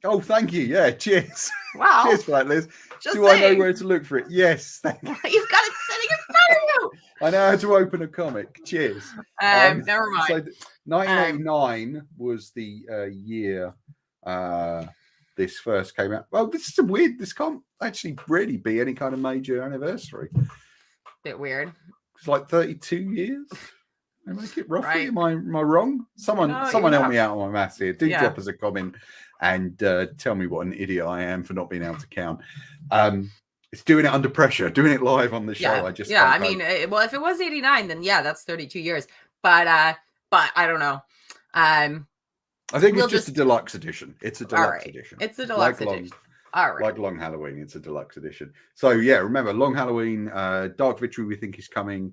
Oh, thank you. Yeah, cheers. Wow. Cheers for that, Liz. I know where to look for it? Yes, thank you. You've got it sitting in front of you. I know how to open a comic. Cheers. Never mind. So 1989 was the year this first came out. Well, this is weird. This can't actually really be any kind of major anniversary. Bit weird. It's like 32 years. I make it roughly. Right. Am I wrong? Someone help me out on my maths here. Do drop us a comment and tell me what an idiot I am for not being able to count. It's doing it under pressure, doing it live on the show. I mean, well, if it was 89, then that's 32 years. But I don't know. I think it's just a deluxe edition. It's a deluxe edition. It's a deluxe edition. All right. Like Long Halloween, it's a deluxe edition. So yeah, remember, Long Halloween, Dark Victory we think is coming.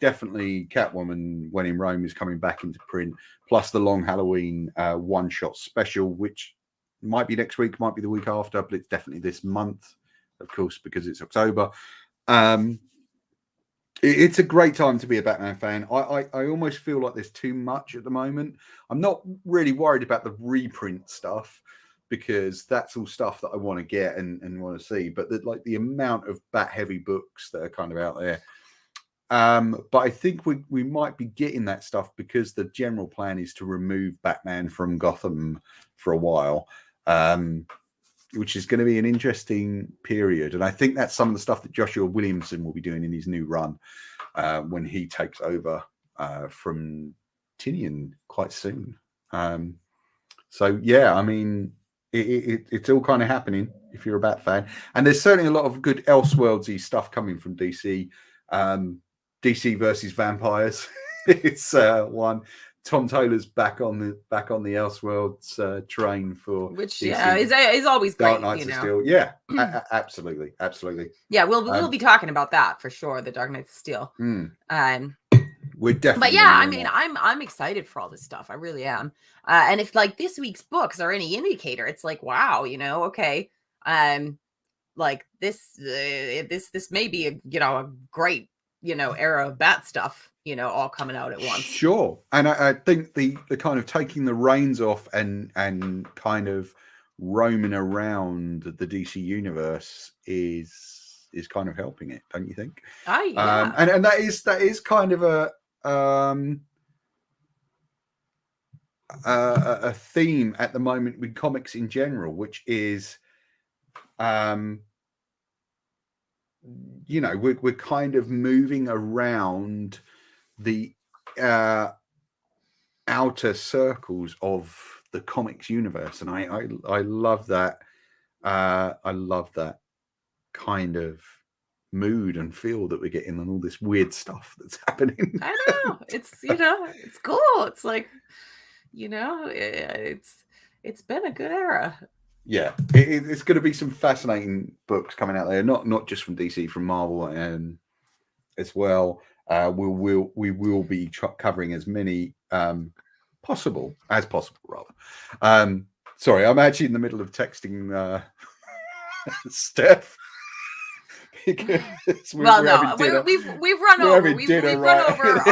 Definitely Catwoman When in Rome is coming back into print, plus the Long Halloween one-shot special, which might be next week, might be the week after, but it's definitely this month, of course, because it's October. It's a great time to be a Batman fan. I almost feel like there's too much at the moment. I'm not really worried about the reprint stuff, because that's all stuff that I want to get and want to see, but the amount of Bat-heavy books that are kind of out there. But I think we might be getting that stuff, because the general plan is to remove Batman from Gotham for a while, which is going to be an interesting period. And I think that's some of the stuff that Joshua Williamson will be doing in his new run when he takes over from Tinian quite soon. So yeah, I mean, it's all kind of happening if you're a Bat fan. And there's certainly a lot of good Elseworldsy stuff coming from DC. DC versus vampires. It's one. Tom Taylor's back on the Elseworlds train for which DC. is always Dark great. Knights of Steel. Yeah, absolutely. Yeah, we'll be talking about that for sure. The Dark Knights of Steel. We're definitely. But yeah, I mean, I'm excited for all this stuff. I really am. And if like this week's books are any indicator, it's like, wow, okay, like this may be a great era of Bat stuff, all coming out at once. Sure, and I think the kind of taking the reins off and kind of roaming around the DC universe is kind of helping it, don't you think? Yeah. And that is kind of a theme at the moment with comics in general, which is we're kind of moving around the outer circles of the comics universe, and I love that. I love that kind of mood and feel that we're getting on all this weird stuff that's happening. I know, it's it's cool. It's like it's been a good era. Yeah, it's going to be some fascinating books coming out there, not just from DC, from Marvel and as well. We will be covering as many possible rather. Sorry, I'm actually in the middle of texting Steph. Well, no, we've run over. We've run over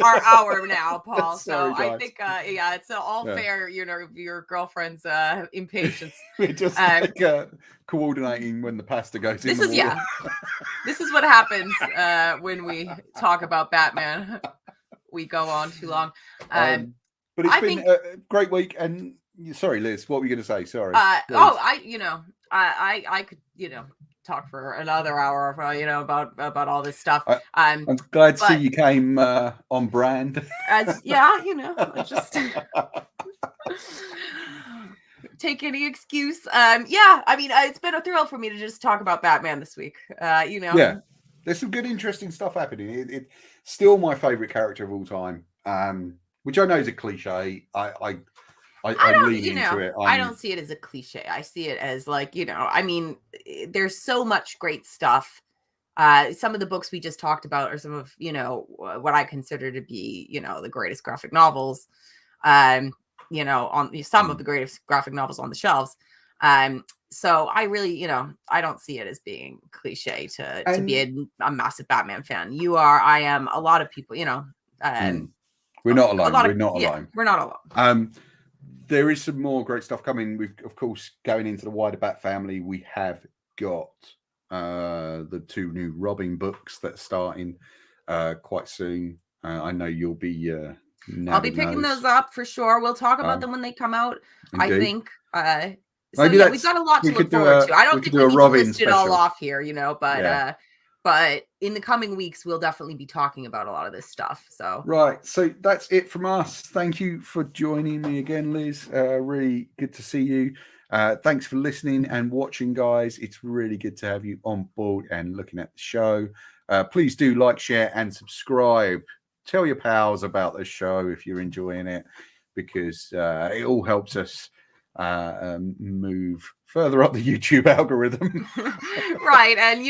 our hour now, Paul. Sorry, so guys. I think it's all fair. Your girlfriend's impatience. We're just coordinating when the pasta goes in. This is what happens when we talk about Batman. We go on too long. But it's been a great week. And sorry, Liz, what were you going to say? Sorry. I could talk for another hour about all this stuff. I'm glad to see you came on brand. Just take any excuse. I mean, it's been a thrill for me to just talk about Batman this week. Yeah, there's some good, interesting stuff happening. It's still my favorite character of all time, which I know is a cliche. I lean into it. I don't see it as a cliche. I see it as like, I mean, there's so much great stuff. Some of the books we just talked about are some of, what I consider to be, the greatest graphic novels, on some of the greatest graphic novels on the shelves. So I really, I don't see it as being cliche to be a massive Batman fan. You are, I am, a lot of people, we're not alone. We're not alone. There is some more great stuff coming. We've, of course, going into the wider Bat family, we have got the 2 new Robin books that are starting quite soon. I know you'll be I'll be picking those up for sure. We'll talk about them when they come out. Indeed. I think we've got a lot to look forward to. I don't think we need to list it all off here, but in the coming weeks, we'll definitely be talking about a lot of this stuff. So right. So that's it from us. Thank you for joining me again, Liz. Really good to see you. Thanks for listening and watching, guys. It's really good to have you on board and looking at the show. Please do like, share, and subscribe. Tell your pals about the show if you're enjoying it, because it all helps us move further up the YouTube algorithm. Right, and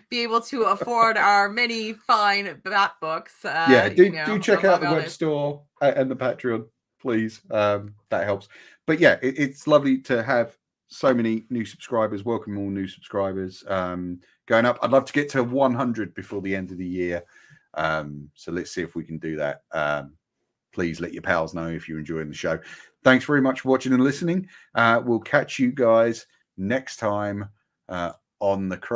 be able to afford our many fine Bat books. Do check out the web store and the Patreon, please. That helps. But yeah, it's lovely to have so many new subscribers. Welcome all new subscribers going up. I'd love to get to 100 before the end of the year. So let's see if we can do that. Please let your pals know if you're enjoying the show. Thanks very much for watching and listening. We'll catch you guys next time on the